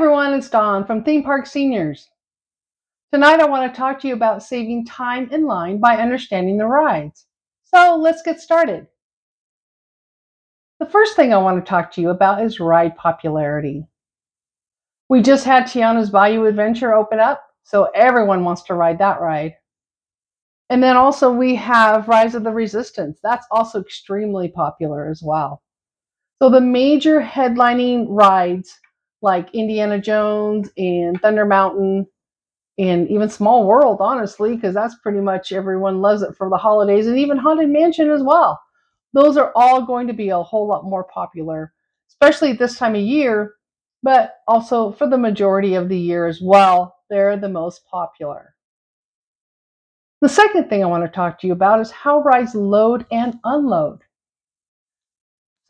Everyone, it's Dawn from Theme Park Seniors. Tonight I want to talk to you about saving time in line by understanding the rides. So let's get started. The first thing I want to talk to you about is ride popularity. We just had Tiana's Bayou Adventure open up, so everyone wants to ride that ride. And then also we have Rise of the Resistance. That's also extremely popular as well. So the major headlining rides like Indiana Jones and Thunder Mountain and even Small World, honestly, because that's pretty much everyone loves it for the holidays, and even Haunted Mansion as well. Those are all going to be a whole lot more popular, especially at this time of year, but also for the majority of the year as well. They're the most popular. The second thing I want to talk to you about is how rides load and unload.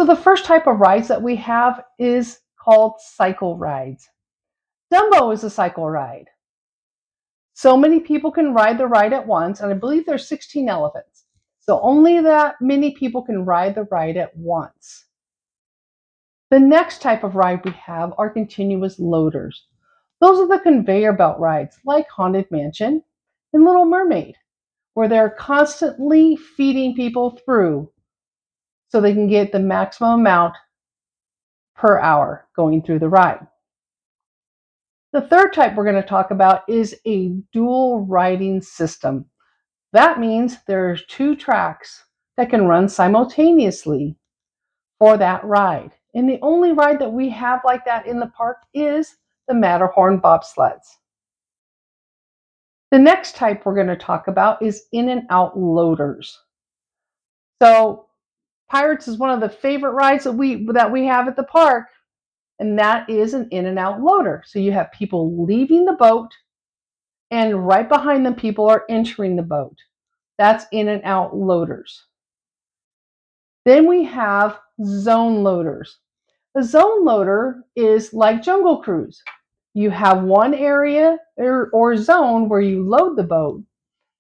So the first type of rides that we have is called cycle rides. Dumbo is a cycle ride. So many people can ride the ride at once, and I believe there's 16 elephants. So only that many people can ride the ride at once. The next type of ride we have are continuous loaders. Those are the conveyor belt rides like Haunted Mansion and Little Mermaid, where they're constantly feeding people through so they can get the maximum amount per hour going through the ride. The third type we're going to talk about is a dual riding system. That means there's two tracks that can run simultaneously for that ride. And the only ride that we have like that in the park is the Matterhorn Bobsleds. The next type we're going to talk about is in and out loaders. So Pirates is one of the favorite rides that we have at the park, and that is an in and out loader. So you have people leaving the boat, and right behind them people are entering the boat. That's in and out loaders. Then we have zone loaders. A zone loader is like Jungle Cruise. You have one area or zone where you load the boat,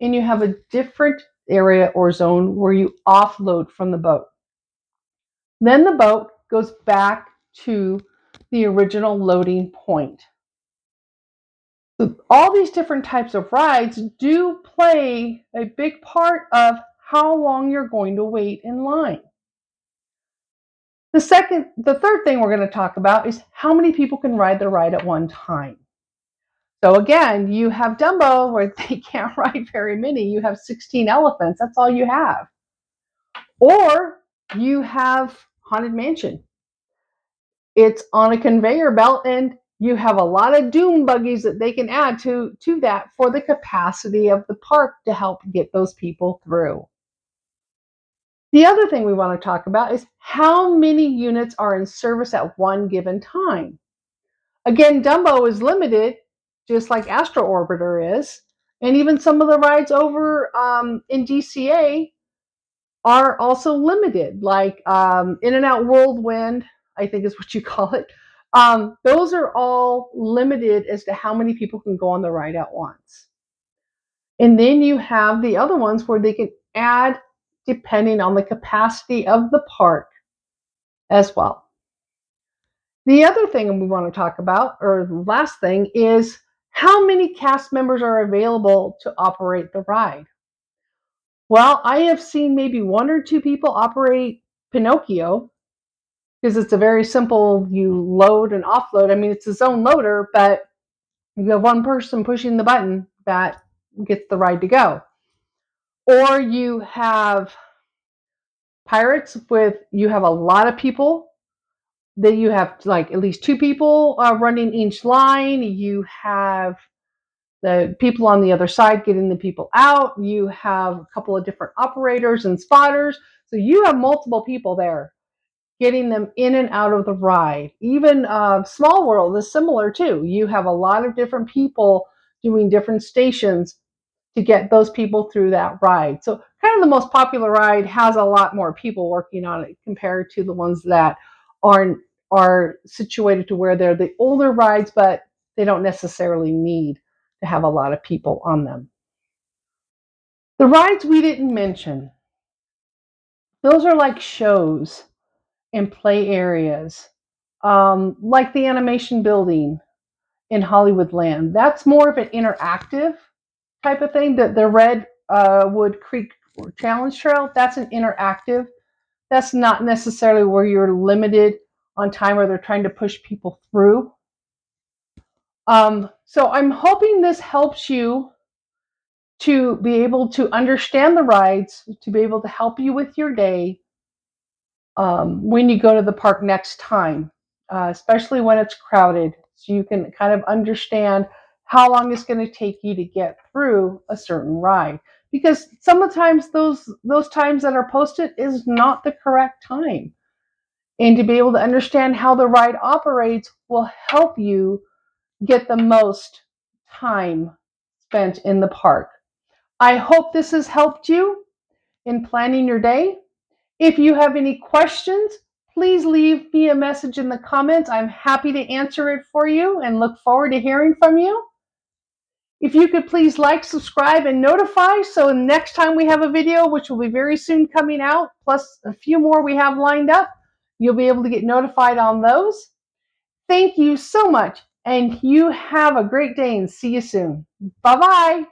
and you have a different area or zone where you offload from the boat. Then the boat goes back to the original loading point. So all these different types of rides do play a big part of how long you're going to wait in line. The third thing we're going to talk about is how many people can ride the ride at one time. So again, you have Dumbo where they can't ride very many. You have 16 elephants. That's all you have. Or you have Haunted Mansion. It's on a conveyor belt, and you have a lot of doom buggies that they can add to that for the capacity of the park to help get those people through. The other thing we want to talk about is how many units are in service at one given time. Again, Dumbo is limited, just like Astro Orbiter is, and even some of the rides over in DCA are also limited, like In and Out Whirlwind, I think is what you call it. Those are all limited as to how many people can go on the ride at once. And then you have the other ones where they can add depending on the capacity of the park as well. The other thing we want to talk about, or the last thing, is how many cast members are available to operate the ride. Well, I have seen maybe one or two people operate Pinocchio because it's a very simple, you load and offload. I mean, it's a zone loader, but you have one person pushing the button that gets the ride to go. Or you have Pirates you have a lot of people. Then you have like at least two people running each line. You have the people on the other side getting the people out. You have a couple of different operators and spotters. So you have multiple people there getting them in and out of the ride. Even Small World is similar too. You have a lot of different people doing different stations to get those people through that ride. So kind of the most popular ride has a lot more people working on it compared to the ones that are situated to where they're the older rides, but they don't necessarily need to have a lot of people on them. The rides we didn't mention, those are like shows and play areas, like the animation building. in Hollywoodland. That's more of an interactive type of thing. The Redwood Creek Challenge Trail, that's an interactive. That's not necessarily where you're limited on time or they're trying to push people through. So I'm hoping this helps you to be able to understand the rides, to be able to help you with your day when you go to the park next time, especially when it's crowded. So you can kind of understand how long it's going to take you to get through a certain ride. Because sometimes those times that are posted is not the correct time. And to be able to understand how the ride operates will help you get the most time spent in the park. I hope this has helped you in planning your day. If you have any questions, please leave me a message in the comments. I'm happy to answer it for you and look forward to hearing from you. If you could please like, subscribe, and notify so next time we have a video, which will be very soon coming out, plus a few more we have lined up, you'll be able to get notified on those. Thank you so much, and you have a great day and see you soon. Bye-bye.